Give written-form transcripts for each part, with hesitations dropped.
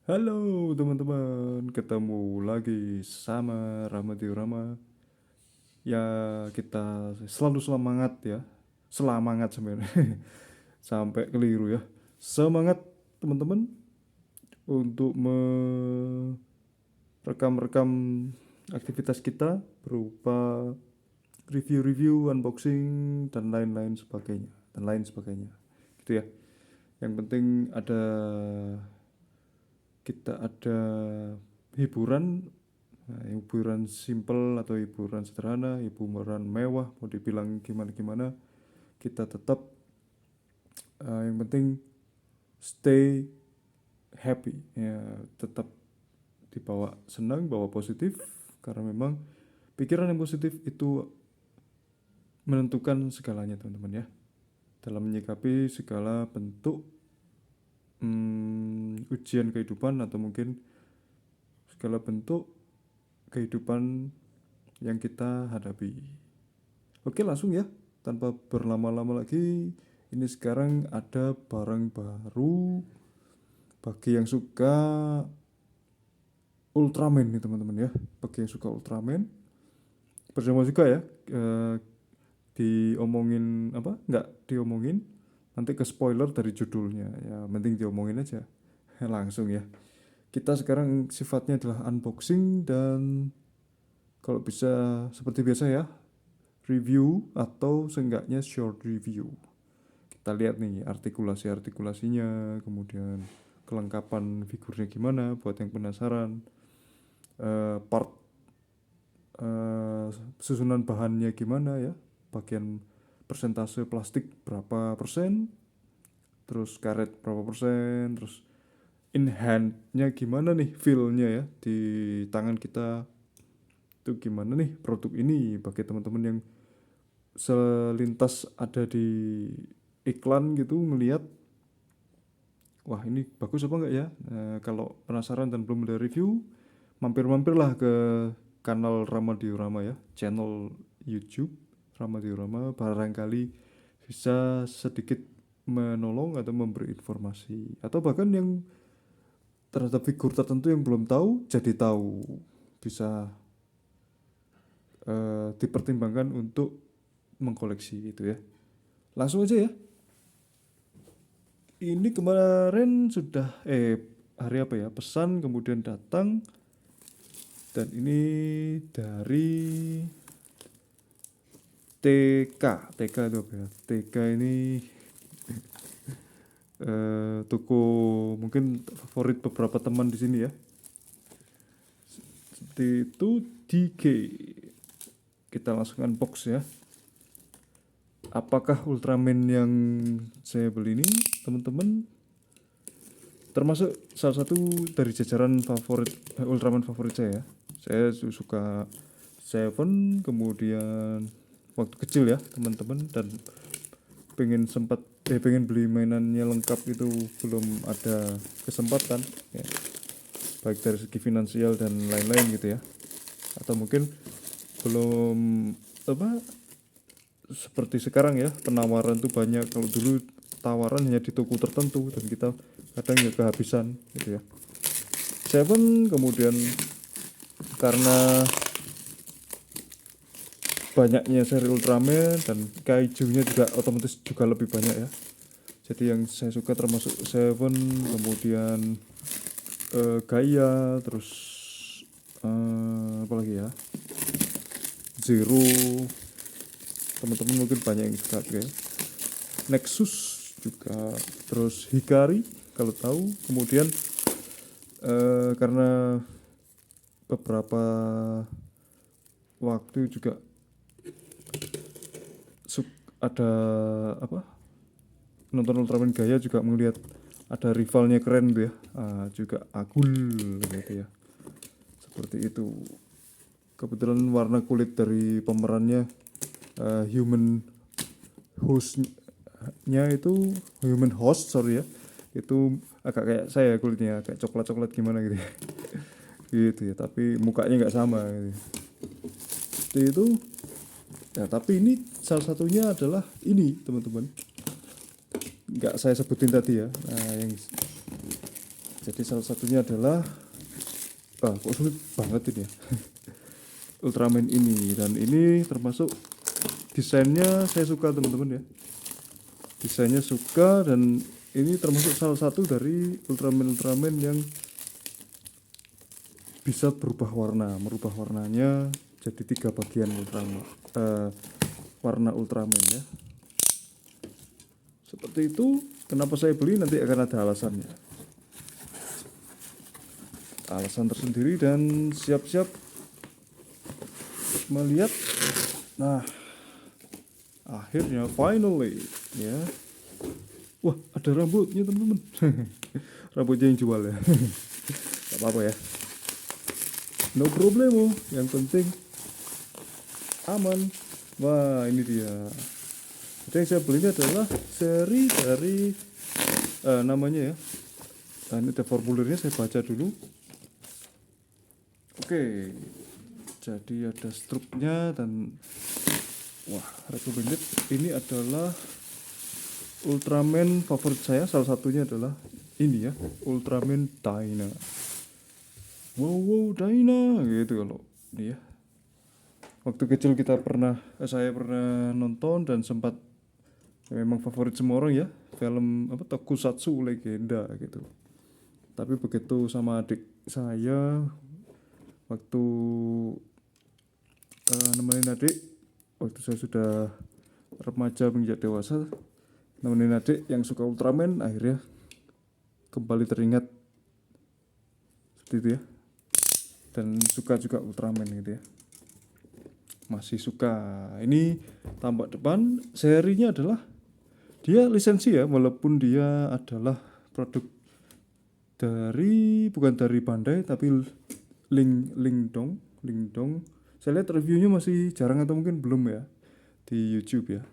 Halo teman-teman, ketemu lagi sama Rama Diorama. Ya, kita selalu semangat ya. Selamangat sebenarnya. Sampai keliru ya. Semangat teman-teman untuk merekam-rekam aktivitas kita berupa review-review, unboxing dan lain-lain sebagainya. Dan lain sebagainya. Gitu ya. Yang penting kita ada hiburan. Nah, hiburan simple atau hiburan sederhana, hiburan mewah, mau dibilang gimana-gimana, kita tetap yang penting stay happy, ya, tetap dibawa senang, bawa positif, karena memang pikiran yang positif itu menentukan segalanya teman-teman ya, dalam menyikapi segala bentuk ujian kehidupan atau mungkin segala bentuk kehidupan yang kita hadapi. Oke, langsung ya, tanpa berlama-lama lagi. Ini sekarang ada barang baru bagi yang suka Ultraman nih teman-teman ya. Bagi yang suka Ultraman, percuma juga ya. Diomongin apa? Nggak diomongin. Nanti ke spoiler dari judulnya. Ya, penting diomongin aja. Langsung ya. Kita sekarang sifatnya adalah unboxing dan kalau bisa seperti biasa ya, review atau seenggaknya short review. Kita lihat nih artikulasinya, kemudian kelengkapan figurnya gimana buat yang penasaran, part susunan bahannya gimana ya, bagian persentase plastik berapa persen, terus karet berapa persen, terus in handnya gimana nih, feelnya ya di tangan kita itu gimana nih produk ini, bagi teman-teman yang selintas ada di iklan gitu ngelihat, wah ini bagus apa enggak ya. Kalau penasaran dan belum ada review, mampir-mampirlah ke kanal Rama Diorama ya, channel YouTube Rama Diorama, barangkali bisa sedikit menolong atau memberi informasi, atau bahkan yang terhadap figur tertentu yang belum tahu jadi tahu, bisa dipertimbangkan untuk mengkoleksi gitu ya. Langsung aja ya. Ini kemarin sudah hari apa ya, pesan kemudian datang, dan ini dari TK itu apa ya, TK ini toko mungkin favorit beberapa teman di sini ya, seperti itu. DK, kita langsung unbox ya. Apakah Ultraman yang saya beli ini teman-teman termasuk salah satu dari jajaran favorit Ultraman favorit saya. Saya suka Seven, kemudian waktu kecil ya teman-teman, dan pengen beli mainannya lengkap itu belum ada kesempatan ya, baik dari segi finansial dan lain-lain gitu ya, atau mungkin belum apa seperti sekarang ya, penawaran tuh banyak. Kalau dulu tawaran hanya di toko tertentu dan kita kadang ya kehabisan gitu ya. Seven kemudian karena banyaknya seri Ultraman dan kaijunya juga otomatis juga lebih banyak ya. Jadi yang saya suka termasuk Seven, kemudian Gaia, terus apa lagi ya, Zero, teman-teman mungkin banyak yang suka juga ya. Nexus juga, terus Hikari kalau tahu. Kemudian karena beberapa waktu juga ada apa, nonton Ultraman Gaia juga melihat ada rivalnya keren tuh ya, juga Agul gitu ya, seperti itu. Kebetulan warna kulit dari pemerannya, human hostnya itu, human host sorry ya, itu agak kayak saya kulitnya, kayak coklat-coklat gimana gitu ya. Gitu ya, tapi mukanya nggak sama gitu. Seperti itu. Nah, tapi ini salah satunya adalah ini teman-teman, nggak saya sebutin tadi ya. Nah, yang Jadi salah satunya adalah kok sulit banget ini ya. Ultraman ini, dan ini termasuk desainnya saya suka teman-teman ya. Desainnya suka, dan ini termasuk salah satu dari Ultraman yang bisa berubah warna, merubah warnanya jadi 3 bagian warna Ultraman ya. Seperti itu. Kenapa saya beli nanti akan ada alasannya. Alasan tersendiri, dan siap-siap melihat. Nah, akhirnya finally ya. Wah, ada rambutnya teman-teman. Rambutnya yang jual ya. Gak apa-apa ya. No problemo, yang penting aman. Wah, ini dia. Jadi yang saya beli ini adalah seri dari namanya ya. Nah, ini ada formulirnya, saya baca dulu. Oke. Jadi ada struknya, dan wah, recommended. Ini adalah Ultraman favorit saya, salah satunya adalah ini ya, Ultraman Dyna. Wow, Dyna gitu kalau ini ya. Waktu kecil saya pernah nonton dan sempat memang favorit semua orang ya, film Tokusatsu legenda gitu. Tapi begitu sama adik saya waktu nemenin adik, waktu saya sudah remaja menjadi dewasa, nemenin adik yang suka Ultraman, akhirnya kembali teringat seperti itu ya, dan suka juga Ultraman gitu ya. Masih suka. Ini tampak depan, serinya adalah dia lisensi ya, walaupun dia adalah produk bukan dari Bandai tapi Lingdong. Saya lihat reviewnya masih jarang atau mungkin belum ya di YouTube ya.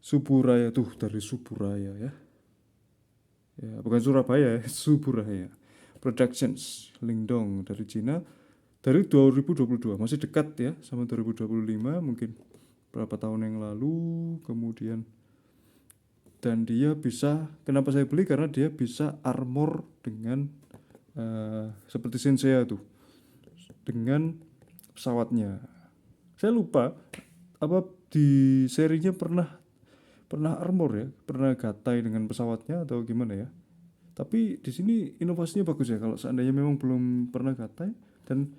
Suburaya tuh, dari Suburaya ya. Ya, bukan Surabaya ya, Suburaya Productions, Lingdong dari Cina, dari 2022, masih dekat ya sama 2025, mungkin berapa tahun yang lalu. Kemudian, dan dia bisa, kenapa saya beli, karena dia bisa armor dengan seperti Sensei tuh, dengan pesawatnya. Saya lupa apa di serinya pernah armor ya, pernah gatai dengan pesawatnya atau gimana ya. Tapi di sini inovasinya bagus ya, kalau seandainya memang belum pernah gatai. Dan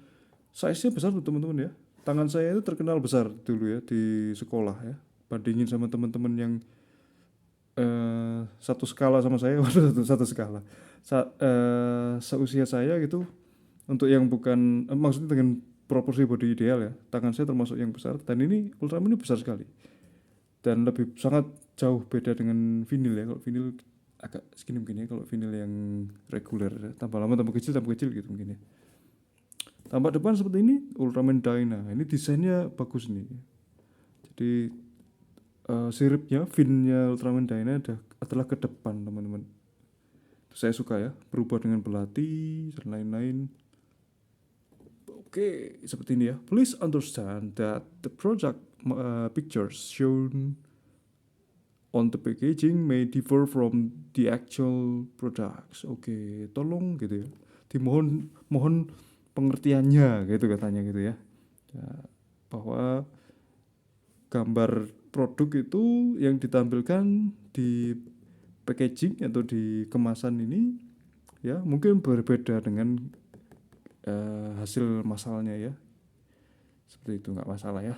size-nya besar tuh teman-teman ya. Tangan saya itu terkenal besar dulu ya di sekolah ya. Bandingin sama teman-teman yang satu skala sama saya, satu skala. Seusia saya gitu, untuk yang bukan maksudnya dengan proporsi body ideal ya, tangan saya termasuk yang besar, dan ini Ultraman ini besar sekali. Dan lebih sangat jauh beda dengan vinil ya. Kalau vinil agak segini mungkin ya, kalau vinil yang reguler ya. Tambah lama tambah kecil gitu mungkin ya. Tampak depan seperti ini, Ultraman Dyna. Ini desainnya bagus nih. Jadi siripnya, finnya Ultraman Dyna adalah ke depan teman-teman. Saya suka ya, berubah dengan belati dan lain-lain. Oke, seperti ini ya. Please understand that the product pictures shown on the packaging may differ from the actual products. Oke, tolong gitu ya. Mohon pengertiannya gitu katanya gitu ya. Bahwa gambar produk itu yang ditampilkan di packaging atau di kemasan ini ya mungkin berbeda dengan hasil masalnya ya. Seperti itu, nggak masalah ya.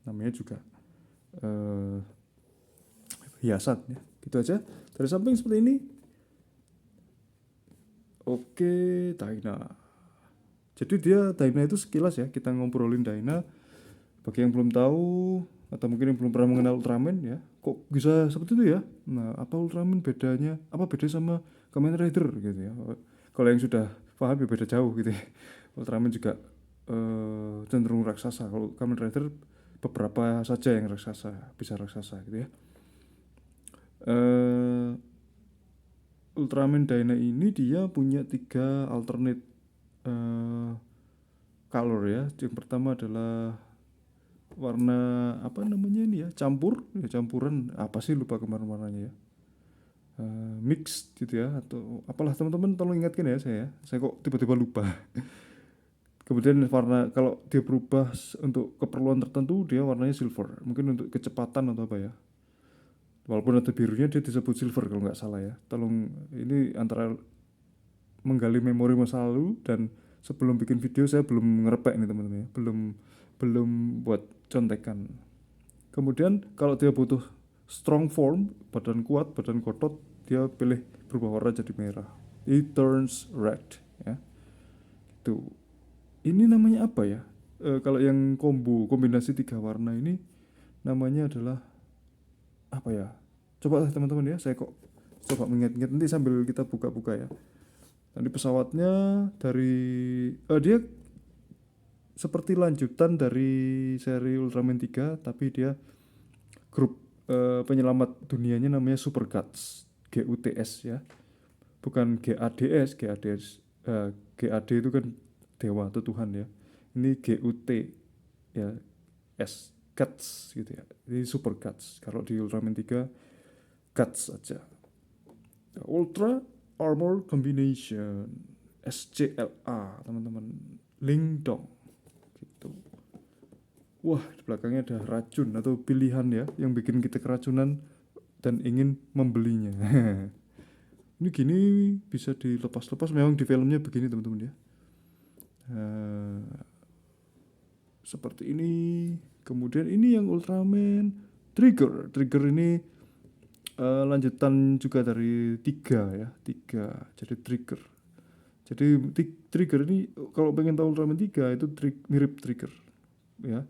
Namanya juga hiasan ya. Gitu aja. Dari samping seperti ini. Oke, Dyna. Jadi Dyna itu sekilas ya, kita ngobrolin Dyna. Bagi yang belum tahu atau mungkin yang belum pernah mengenal Ultraman ya, kok bisa seperti itu ya. Nah, apa Ultraman bedanya? Apa bedanya sama Kamen Rider gitu ya. Kalau yang sudah paham ya beda jauh gitu ya. Ultraman juga cenderung raksasa. Kalau Kamen Rider beberapa saja yang bisa raksasa gitu ya. Ultraman Dyna ini dia punya 3 alternate color ya. Yang pertama adalah warna apa namanya ini ya, campuran apa sih, lupa kemarin warnanya ya. mix gitu ya, atau apalah teman-teman tolong ingatkan ya, saya kok tiba-tiba lupa. Kemudian warna, kalau dia berubah untuk keperluan tertentu dia warnanya silver, mungkin untuk kecepatan atau apa ya, walaupun ada birunya dia disebut silver kalau nggak salah ya. Tolong, ini antara menggali memori masa lalu, dan sebelum bikin video saya belum ngerepek nih teman-teman ya, belum belum buat contekan. Kemudian kalau dia butuh strong form, badan kuat, badan kotot, dia pilih berubah warna jadi merah, it turns red ya. Itu, ini namanya apa ya, kalau yang kombinasi 3 warna ini namanya adalah apa ya, coba lah teman-teman ya, saya kok coba mengingat-ingat, nanti sambil kita buka-buka ya. Nanti pesawatnya dari dia seperti lanjutan dari seri Ultraman 3, tapi dia grup penyelamat dunianya namanya Super Guts, GUTS ya, bukan GADS. GAD itu kan dewa atau Tuhan ya, ini GUT ya, S, Guts gitu ya, ini Super Guts. Kalau di Ultraman 3 Guts aja. Ultra Armor Combination, SCLA teman-teman, Lingdong gitu. Wah, di belakangnya ada racun atau pilihan ya, yang bikin kita keracunan dan ingin membelinya. Ini gini bisa dilepas-lepas, memang di filmnya begini teman-teman ya. Seperti ini. Kemudian ini yang Ultraman Trigger. Trigger ini lanjutan juga dari 3 ya, 3. Jadi Trigger. Jadi Trigger ini kalau pengen tahu Ultraman 3 itu mirip Trigger ya.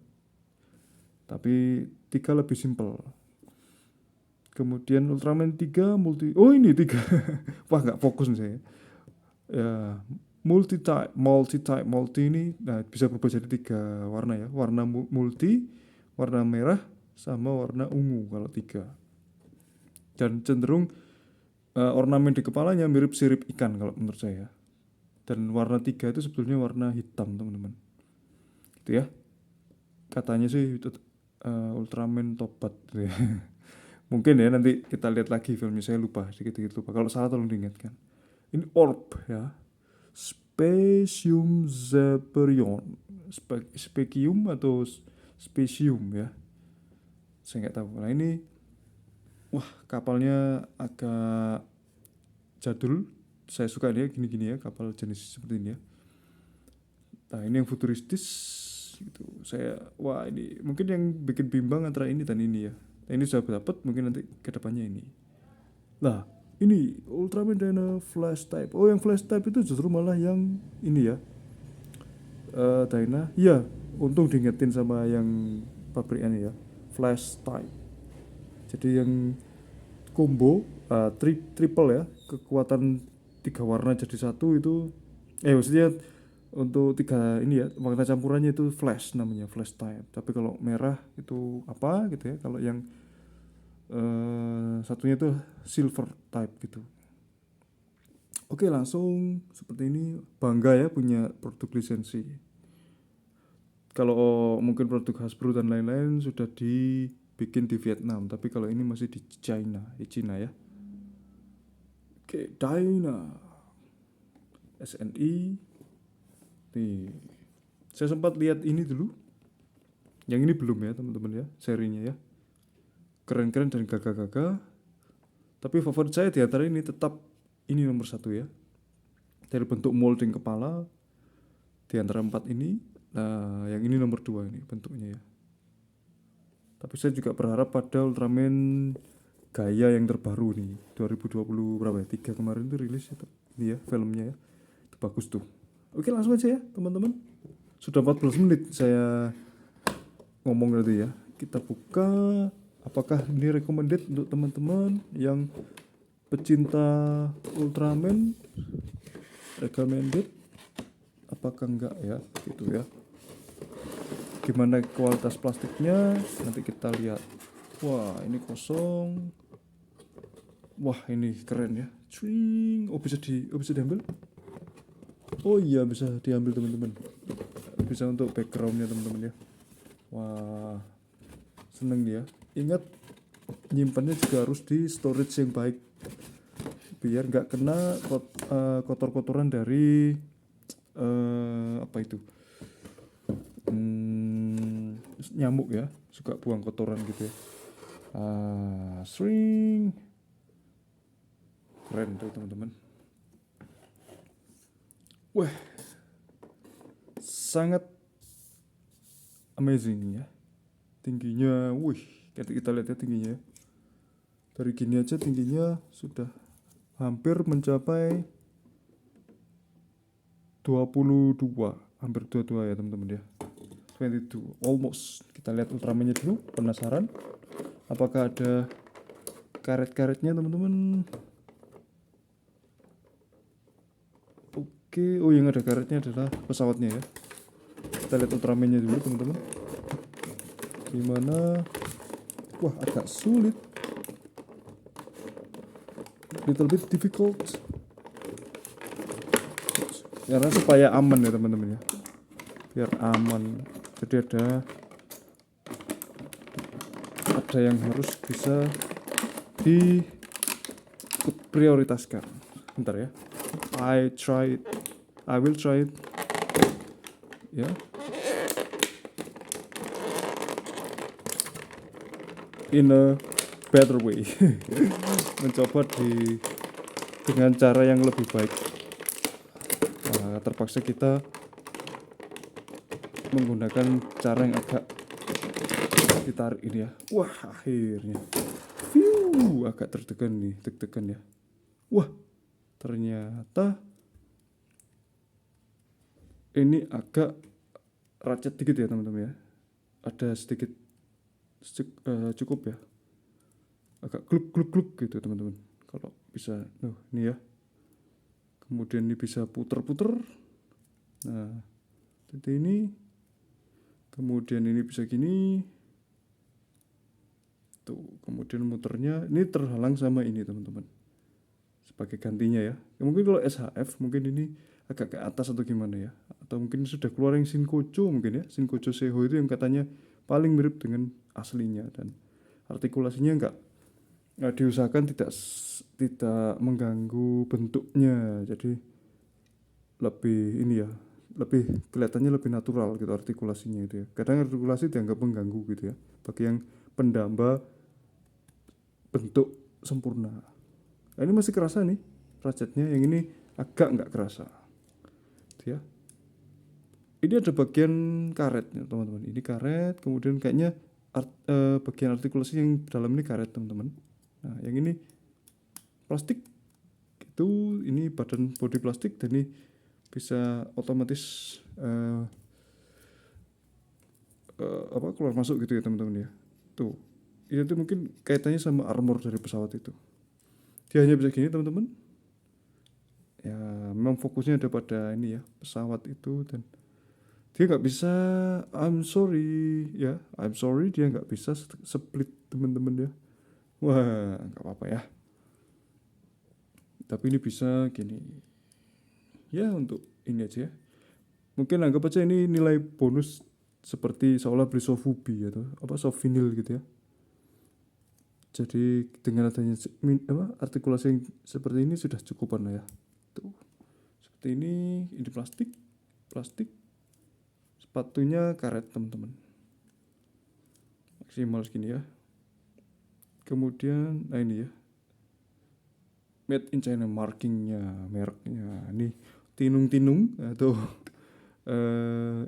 Tapi 3 lebih simpel. Kemudian Ultraman 3 multi, oh ini 3. Wah, nggak fokus nih saya. Ya, multi ini, nah bisa berubah jadi 3 warna ya. Warna multi, warna merah, sama warna ungu kalau 3. Dan cenderung ornamen di kepalanya mirip sirip ikan kalau menurut saya. Dan warna 3 itu sebetulnya warna hitam teman-teman. Gitu ya. Katanya sih itu Ultraman tobat gitu ya. Mungkin ya, nanti kita lihat lagi filmnya, saya lupa, sedikit-sedikit lupa. Kalau salah tolong diingatkan. Ini orb ya, Specium Zeperion, Specium atau Specium ya, saya nggak tahu. Nah ini, wah kapalnya agak jadul, saya suka dia gini-gini ya, kapal jenis seperti ini ya. Nah ini yang futuristis gitu. Wah ini mungkin yang bikin bimbang antara ini dan ini ya. Nah, ini sudah dapat, mungkin nanti kedepannya ini. Nah ini Ultraman Dyna Flash Type. Oh yang Flash Type itu justru malah yang ini ya, Dyna. Iya, untung diingetin sama yang pabrikannya ya, Flash Type. Jadi yang combo triple ya, kekuatan 3 warna jadi 1 itu, maksudnya untuk 3 ini ya, warna campurannya itu Flash, namanya Flash Type. Tapi kalau merah itu apa gitu ya, kalau yang satunya itu Silver Type gitu. Oke, langsung seperti ini. Bangga ya punya produk lisensi. Kalau mungkin produk Hasbro dan lain-lain sudah dibikin di Vietnam, tapi kalau ini masih di China ya. Oke, Dyna SNI. Nih, saya sempat lihat ini dulu. Yang ini belum ya teman-teman ya, serinya ya. Keren-keren dan gagah-gagah. Tapi favorit saya di antara ini tetap ini nomor 1 ya. Dari bentuk molding kepala di antara 4 ini, nah yang ini nomor 2 ini bentuknya ya. Tapi saya juga berharap pada Ultraman Gaia yang terbaru nih, 2020 berapa ya, 3 kemarin tuh rilis itu. Ini ya filmnya ya, itu bagus tuh. Oke, langsung aja ya teman-teman. Sudah 14 menit saya ngomong tadi ya. Kita buka. Apakah ini recommended untuk teman-teman yang pecinta Ultraman? Recommended? Apakah enggak ya? Gitu ya. Gimana kualitas plastiknya? Nanti kita lihat. Wah, ini kosong. Wah, ini keren ya. Cwing. Oh, bisa diambil? Oh iya, bisa diambil teman-teman. Bisa untuk backgroundnya teman-teman ya. Wah, seneng dia. Ingat, nyimpannya juga harus di storage yang baik. biar nggak kena kotor-kotoran dari apa itu, nyamuk ya, suka buang kotoran gitu ya. String keren tuh teman-teman. Wah, sangat amazing ya tingginya. Wih, kita lihat ya tingginya. Dari gini aja tingginya sudah hampir mencapai 22, hampir 22 ya teman-teman ya. 22 almost. Kita lihat Ultramannya dulu, penasaran apakah ada karet-karetnya teman-teman. Oke, oh yang ada karetnya adalah pesawatnya ya. Kita lihat Ultramannya dulu teman-teman. Gimana? Wah, agak sulit, little bit difficult, karena supaya aman ya teman-teman ya, biar aman. Jadi ada yang harus bisa diprioritaskan. Bentar ya, I will try it ya. In a better way. Mencoba dengan cara yang lebih baik. Terpaksa kita menggunakan cara yang agak ditarik ini ya. Wah, akhirnya agak deg-degan ya. Wah, ternyata ini agak racet dikit ya teman-teman ya. Ada sedikit cukup ya, agak gluk gitu teman-teman. Kalau bisa, ini ya. Kemudian ini bisa puter-puter. Nah, seperti ini. Kemudian ini bisa gini. Tuh, kemudian muternya ini terhalang sama ini teman-teman. Sebagai gantinya ya. Mungkin kalau SHF mungkin ini agak ke atas atau gimana ya. Atau mungkin sudah keluar yang Shinkocho mungkin ya. Shinkocho Seho itu yang katanya paling mirip dengan aslinya, dan artikulasinya enggak diusahakan tidak mengganggu bentuknya. Jadi lebih ini ya, lebih kelihatannya lebih natural gitu artikulasinya itu ya. Kadang artikulasi dianggap mengganggu gitu ya, bagi yang pendamba bentuk sempurna. Nah, ini masih kerasa nih racetnya, yang ini agak nggak kerasa ya. Ini ada bagian karetnya teman-teman. Ini karet, kemudian kayaknya bagian artikulasi yang dalam ini karet teman-teman. Nah, yang ini plastik itu, ini badan bodi plastik, dan ini bisa otomatis keluar masuk gitu ya teman-teman ya. Tuh, itu mungkin kaitannya sama armor dari pesawat itu. Dia hanya bisa gini teman-teman. Ya, memang fokusnya ada pada ini ya, pesawat itu, dan dia nggak bisa, I'm sorry, dia nggak bisa split teman-teman ya. Wah, nggak apa-apa ya. Tapi ini bisa gini. Ya, untuk ini aja ya. Mungkin anggap aja ini nilai bonus, seperti seolah beli sofubi atau soft vinyl gitu ya. Jadi dengan adanya artikulasi yang seperti ini sudah cukupan lah ya. Tuh. Seperti ini plastik. Sepatunya karet teman-teman. Maksimal segini ya. Kemudian ini ya, made in China, markingnya, mereknya, nih tinung atau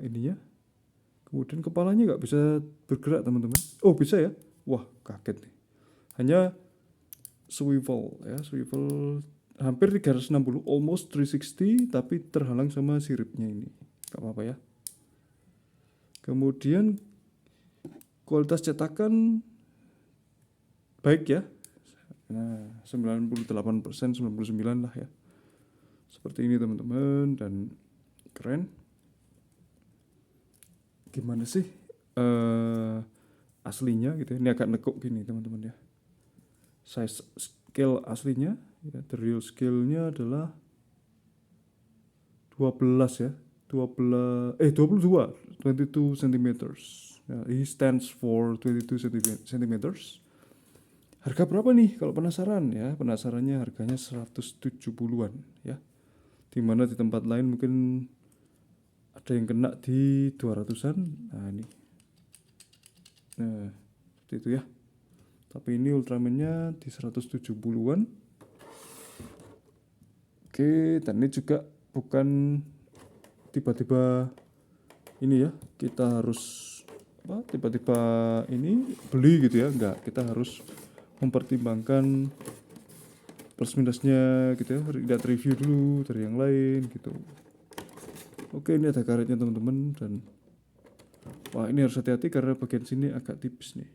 ininya. Kemudian kepalanya nggak bisa bergerak teman-teman. Oh, bisa ya. Wah, kaget nih. Hanya swivel hampir 360, almost 360, tapi terhalang sama siripnya ini. Gak apa-apa ya. Kemudian kualitas cetakan baik ya. Nah, 98%, 99 lah ya. Seperti ini teman-teman, dan keren. Gimana sih aslinya gitu ya. Ini agak nekuk gini teman-teman ya. Size scale aslinya ya, the real scale-nya adalah 12 ya. 22 cm. He stands for 22 cm. Harga berapa nih kalau penasaran ya? Penasarannya harganya 170-an ya. Dimana di tempat lain mungkin ada yang kena di 200-an. Nah ini, nah seperti itu ya. Tapi ini Ultramannya di 170-an. Oke, dan ini juga bukan tiba-tiba ini ya, kita harus tiba-tiba ini beli gitu ya, enggak. Kita harus mempertimbangkan plus minusnya gitu ya, lihat review dulu dari yang lain gitu. Oke, ini ada karetnya teman-teman, dan wah ini harus hati-hati karena bagian sini agak tipis nih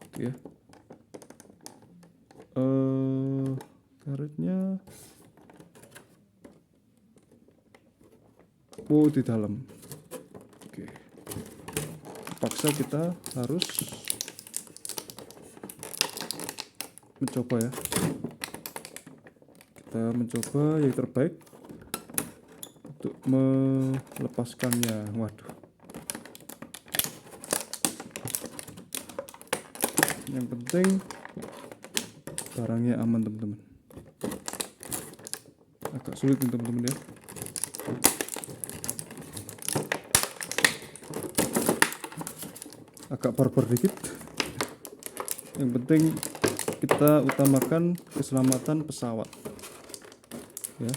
gitu ya. Karetnya di dalam. Oke, paksa kita harus mencoba ya, kita mencoba yang terbaik untuk melepaskannya. Waduh, yang penting barangnya aman teman-teman. Agak sulit nih teman-teman ya. Agak barbar dikit. Yang penting kita utamakan keselamatan pesawat ya.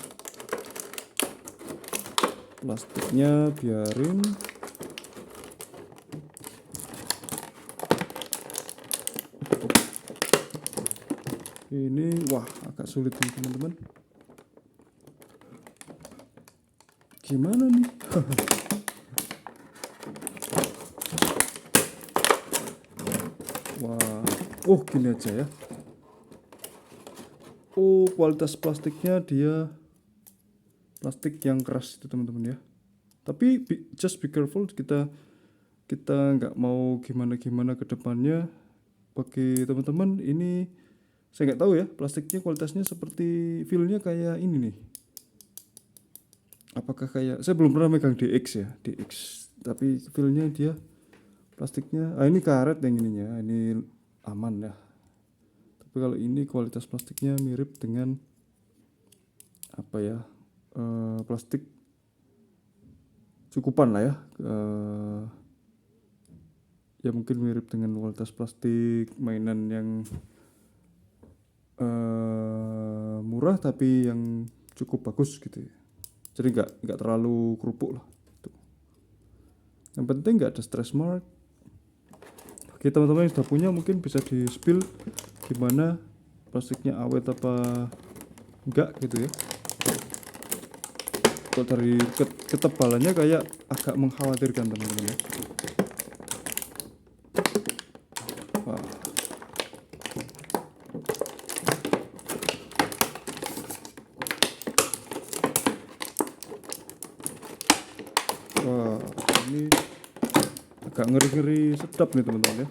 Plastiknya biarin. Ini wah agak sulit nih teman-teman. Gimana nih? Wah, gini aja ya. Kualitas plastiknya dia plastik yang keras itu teman-teman ya. Tapi just be careful, kita nggak mau gimana ke depannya. Bagi teman-teman ini saya nggak tahu ya, plastiknya kualitasnya seperti feelnya kayak ini nih. Apakah kayak, saya belum pernah megang DX ya, DX, tapi feelnya dia plastiknya, ini karet yang ininya, ini aman ya. Tapi kalau ini kualitas plastiknya mirip dengan apa ya, plastik cukupan lah ya, ya mungkin mirip dengan kualitas plastik mainan yang murah tapi yang cukup bagus gitu ya. Jadi nggak terlalu kerupuk lah. Tuh. Yang penting nggak ada stress mark. Bagi teman-teman yang sudah punya mungkin bisa di spill gimana plastiknya awet apa enggak gitu ya. Kalau dari ketebalannya kayak agak mengkhawatirkan teman-teman ya. Wah. Wah, ini agak ngeri-ngeri sedap nih teman-teman ya.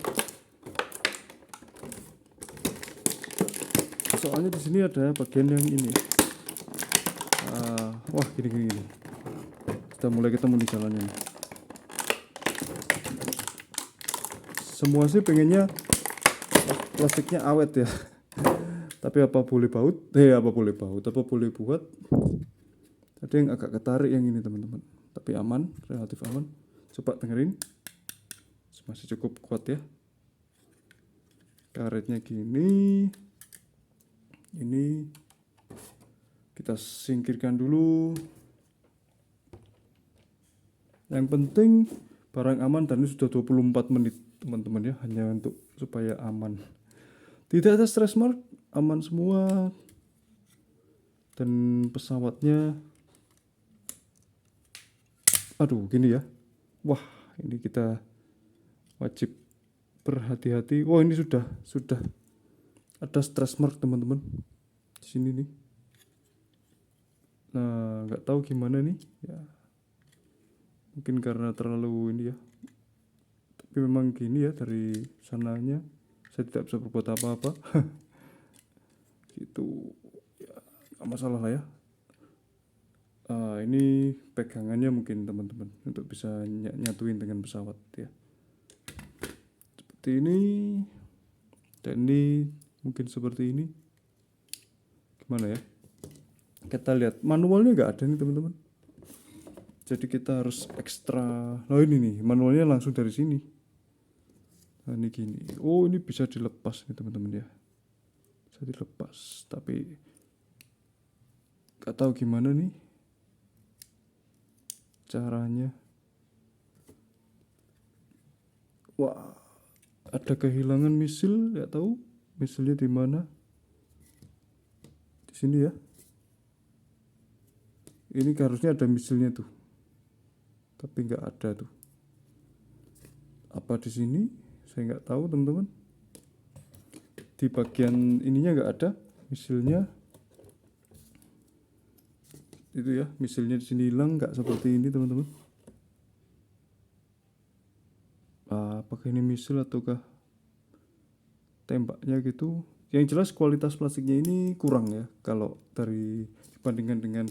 Soalnya di sini ada bagian yang ini. Wah, gini. Sudah mulai ketemu di jalannya nih. Semua sih pengennya plastiknya awet ya. Tapi apa boleh buat. Ada yang agak ketarik yang ini teman-teman. Tapi aman, relatif aman. Coba dengerin. Masih cukup kuat ya. Karetnya gini. Ini kita singkirkan dulu. Yang penting barang aman, dan ini sudah 24 menit teman-teman ya, hanya untuk supaya aman. Tidak ada stress mark, aman semua. Dan pesawatnya gini ya. Wah, ini kita wajib berhati-hati. Wah, ini sudah ada stress mark teman-teman di sini nih. Nah, nggak tahu gimana nih ya. Mungkin karena terlalu ini ya. Tapi memang gini ya, dari sananya saya tidak bisa berbuat apa-apa. Gitu ya, nggak masalah lah ya. Ini pegangannya mungkin teman-teman untuk bisa nyatuin dengan pesawat ya. Seperti ini. Dan ini mungkin seperti ini. Gimana ya? Kita lihat manualnya nggak ada nih teman-teman. Jadi kita harus ekstra. Nah ini nih manualnya langsung dari sini. Nah ini gini. Oh ini bisa dilepas nih teman-teman ya. Bisa dilepas. Tapi nggak tahu gimana nih caranya. Wah, ada kehilangan misil, nggak tahu misilnya di mana. Di sini ya. Ini harusnya ada misilnya tuh, tapi nggak ada tuh. Apa di sini? Saya nggak tahu teman-teman. Di bagian ininya nggak ada misilnya. Itu ya, misilnya di sini hilang, nggak seperti ini teman-teman. Apakah ini misil ataukah tembaknya gitu? Yang jelas kualitas plastiknya ini kurang ya, kalau dari dibandingkan dengan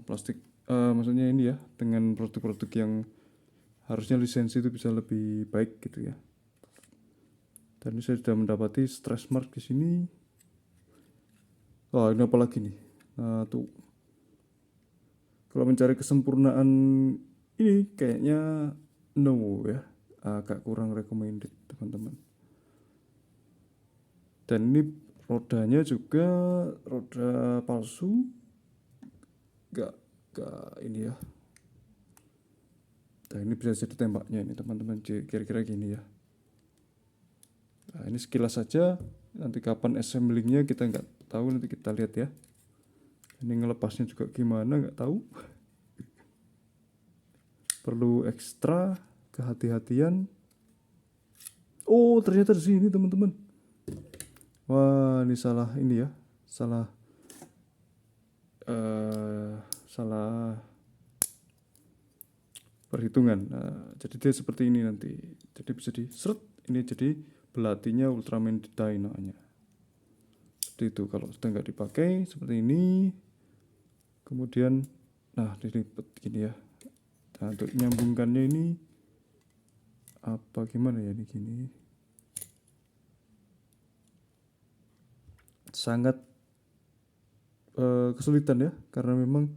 plastik. Maksudnya ini ya, dengan produk-produk yang harusnya lisensi itu bisa lebih baik gitu ya. Dan ini saya sudah mendapati stress mark di sini. Oh ini apa lagi nih? Nah tuh, kalau mencari kesempurnaan ini kayaknya no ya, agak kurang recommended teman-teman. Dan ini rodanya juga roda palsu, gak ini ya. Nah ini bisa jadi tembaknya ini teman-teman, kira-kira gini ya. Nah ini sekilas saja, nanti kapan assemblingnya kita nggak tahu, nanti kita lihat ya. Ini ngelepasnya juga gimana nggak tahu. Perlu ekstra kehati-hatian. Oh ternyata di sini teman-teman. Wah ini salah ini ya, salah perhitungan. Nah, jadi dia seperti ini nanti. Jadi bisa di seret ini jadi belatinya Ultraman Dino-nya. Seperti itu kalau sudah nggak dipakai seperti ini. Kemudian nah dilipet gini ya. Nah, untuk nyambungkannya ini apa gimana ya ini gini. Sangat kesulitan ya, karena memang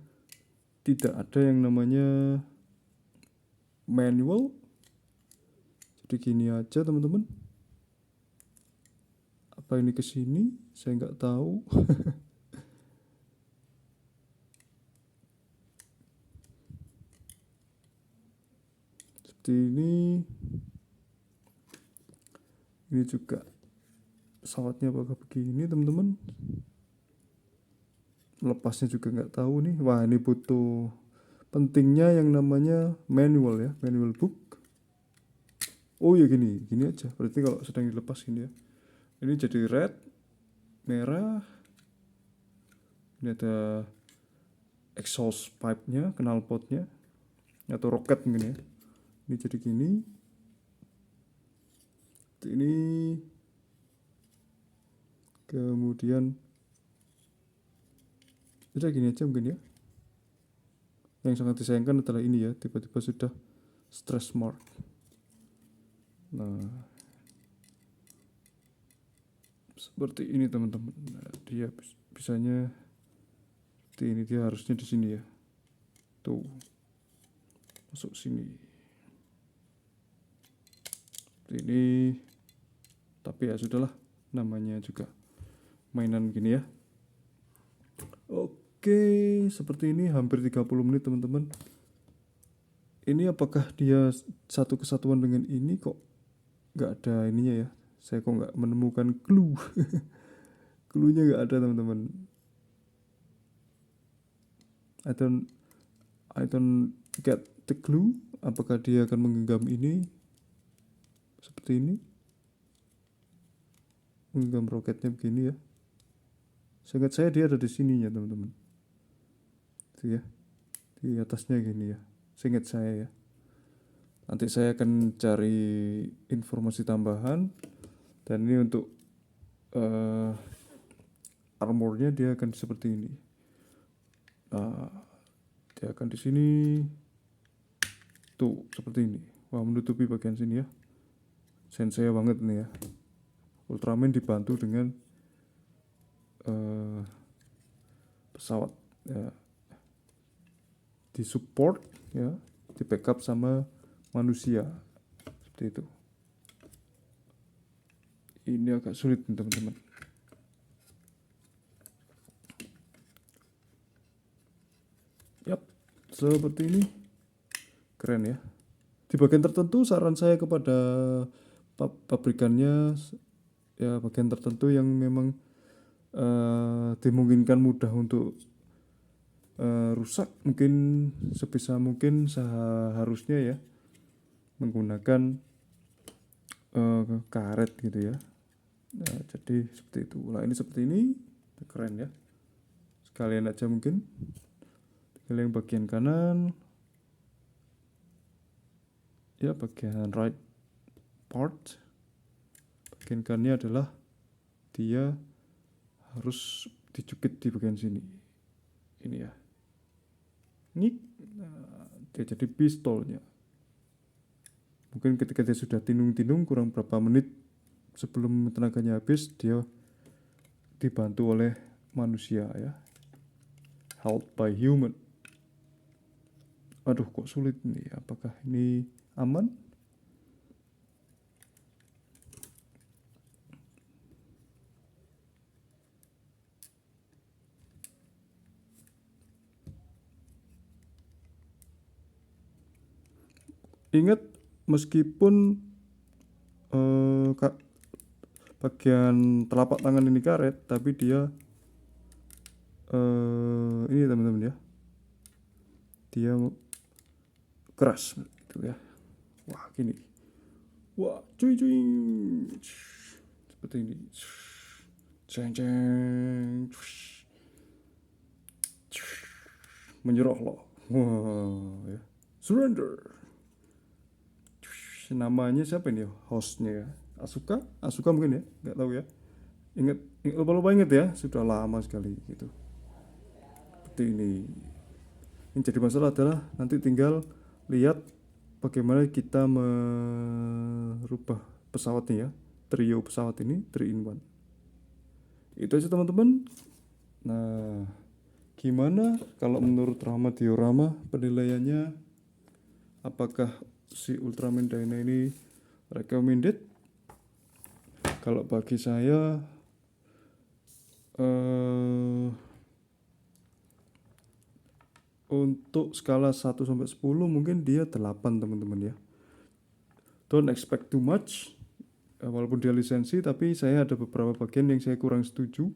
tidak ada yang namanya manual. Jadi gini aja teman-teman. Apa ini ke sini? Saya nggak tahu. Seperti ini. Ini juga pesawatnya apakah begini teman-teman. Lepasnya juga nggak tahu nih. Wah ini butuh pentingnya yang namanya manual ya, manual book. Oh ya gini aja. Berarti kalau sedang dilepas gini ya. Ini jadi red, merah. Ini ada exhaust pipe-nya, knalpotnya atau roket mungkin ya. Ini jadi gini. Ini kemudian udah gini aja mungkin ya. Yang sangat disayangkan adalah ini ya, tiba-tiba sudah stress mark. Nah seperti ini teman-teman. Nah, dia bisanya seperti ini, dia harusnya di sini ya. Tuh masuk sini seperti ini. Tapi ya sudahlah, namanya juga mainan gini ya. Oke, seperti ini hampir 30 menit teman-teman. Ini apakah dia satu kesatuan dengan ini, kok nggak ada ininya ya. Saya kok nggak menemukan clue. Clue-nya nggak ada teman-teman. I don't get the clue. Apakah dia akan menggenggam ini seperti ini, menggenggam roketnya begini ya. Seingat saya dia ada di sininya teman-teman. Itu ya, di atasnya gini ya. Seingat saya ya. Nanti saya akan cari informasi tambahan. Dan ini untuk armornya dia akan seperti ini. Dia akan di sini. Tuh seperti ini. Wah menutupi bagian sini ya. Sensei banget nih ya. Ultraman dibantu dengan pesawat ya, disupport ya, di backup sama manusia seperti itu. Ini agak sulit teman-teman. Yap, seperti ini. Keren ya. Di bagian tertentu saran saya kepada pabrikannya ya, bagian tertentu yang memang dimungkinkan mudah untuk rusak, mungkin sebisa mungkin seharusnya ya menggunakan karet gitu ya. Nah, jadi seperti itu. Nah, ini seperti ini, keren ya. Sekalian aja mungkin. Tinggal yang bagian kanan. Ya, bagian right part. Bagian kanannya adalah dia harus dijepit di bagian sini. Ini ya. Ini dia jadi pistolnya. Mungkin ketika dia sudah tinung-tinung kurang berapa menit sebelum tenaganya habis, dia dibantu oleh manusia ya. Helped by human. Aduh, kok sulit nih. Apakah ini aman? Ingat, meskipun bagian telapak tangan ini karet, tapi dia ini teman-teman ya, dia keras gitu ya. Wah, gini. Wah, cuy seperti ini. Ceng menyerah loh. Wah ya. Surrender. Namanya siapa ini hostnya ya? Asuka mungkin ya, nggak tahu ya. Ingat lupa inget ya, sudah lama sekali gitu. Seperti ini. Yang jadi masalah adalah nanti tinggal lihat bagaimana kita merubah pesawatnya ya, trio pesawat ini 3 in 1. Itu aja teman-teman. Nah, gimana kalau menurut Rama Diorama penilaiannya? Apakah si Ultraman Dyna ini recommended? Kalau bagi saya untuk skala 1 sampai 10 mungkin dia 8 teman-teman ya. Don't expect too much. Walaupun dia lisensi, tapi saya ada beberapa bagian yang saya kurang setuju.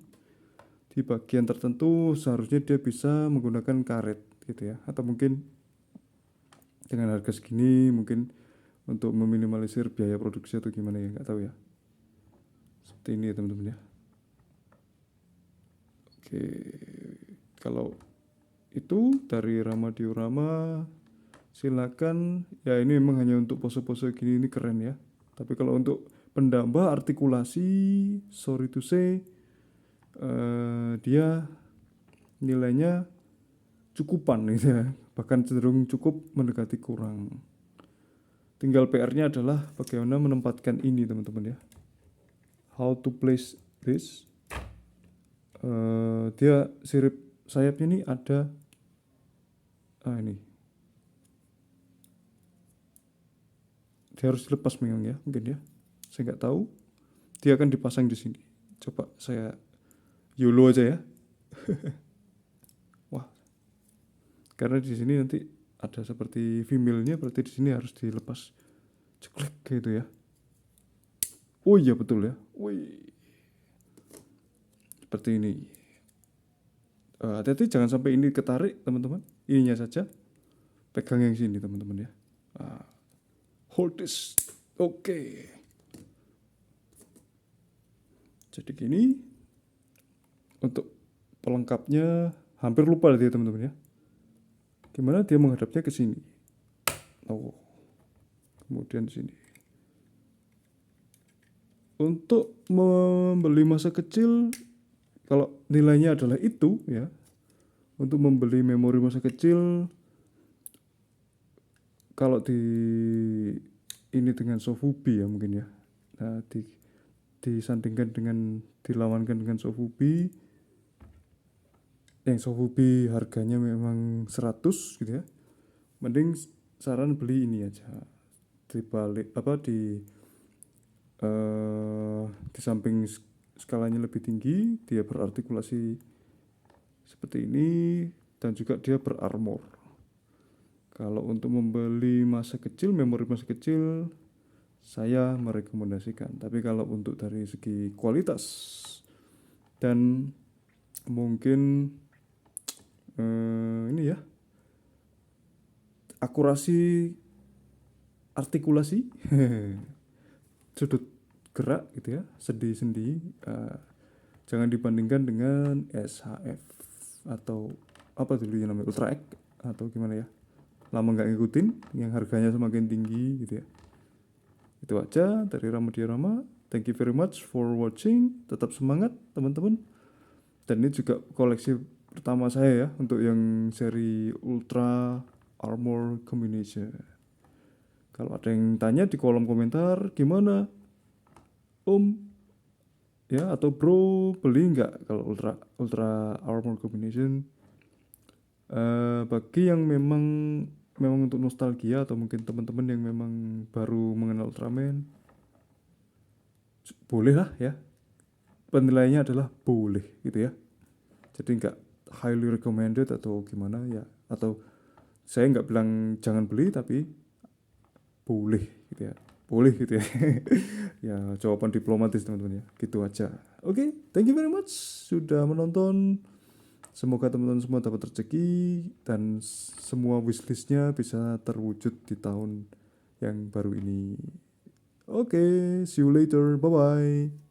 Di bagian tertentu seharusnya dia bisa menggunakan karet gitu ya, atau mungkin dengan harga segini mungkin untuk meminimalisir biaya produksi atau gimana ya, nggak tahu ya. Seperti ini ya teman-teman ya. Oke, kalau itu dari Rama Diorama, silakan ya. Ini memang hanya untuk pose-pose gini, ini keren ya. Tapi kalau untuk pendambah artikulasi, sorry to say, dia nilainya cukupan gitu ya, bahkan cenderung cukup mendekati kurang. Tinggal PR-nya adalah bagaimana menempatkan ini teman-teman ya. How to place this. Dia sirip sayapnya ini ada ini. Dia harus dilepas memang ya, mungkin ya. Saya nggak tahu. Dia akan dipasang di sini. Coba saya YOLO aja ya. Wah. Karena di sini nanti ada seperti female-nya, berarti di sini harus dilepas. Ceklek gitu ya. Oh iya betul ya. Wih. Seperti ini. Hati-hati jangan sampai ini ketarik teman-teman. Ininya saja. Pegang yang sini teman-teman ya. Hold this. Oke. Jadi gini. Untuk pelengkapnya hampir lupa dia teman-teman ya. Gimana dia menghadapnya ke sini. Oh. Kemudian di sini. Untuk membeli masa kecil, kalau nilainya adalah itu ya, untuk membeli memori masa kecil, kalau di ini dengan Sofubi ya mungkin ya, nah disandingkan dengan dilawankan dengan Sofubi, yang Sofubi harganya memang 100 gitu ya, mending saran beli ini aja, di balik apa di samping skalanya lebih tinggi, dia berartikulasi seperti ini, dan juga dia berarmor. Kalau untuk membeli masa kecil, memori masa kecil, saya merekomendasikan. Tapi kalau untuk dari segi kualitas dan mungkin ini ya, akurasi artikulasi, sudut gerak gitu ya, sendi-sendi, jangan dibandingkan dengan SHF atau apa dulu yang namanya Ultra X atau gimana ya, lama nggak ngikutin, yang harganya semakin tinggi gitu ya. Itu aja dari Rama Diorama. Thank you very much for watching. Tetap semangat teman-teman. Dan ini juga koleksi pertama saya ya, untuk yang seri Ultra Armor Combination. Kalau ada yang tanya di kolom komentar, gimana Om ya atau Bro, beli nggak kalau Ultra Armor Combination? Bagi yang memang untuk nostalgia, atau mungkin teman-teman yang memang baru mengenal Ultraman, boleh lah ya, penilaiannya adalah boleh gitu ya, jadi nggak highly recommended atau gimana ya, atau saya nggak bilang jangan beli, tapi boleh gitu ya, boleh gitu ya. Ya jawaban diplomatis teman-teman ya, gitu aja. Oke, thank you very much sudah menonton. Semoga teman-teman semua dapat rezeki dan semua wishlistnya bisa terwujud di tahun yang baru ini. Oke, see you later, bye bye.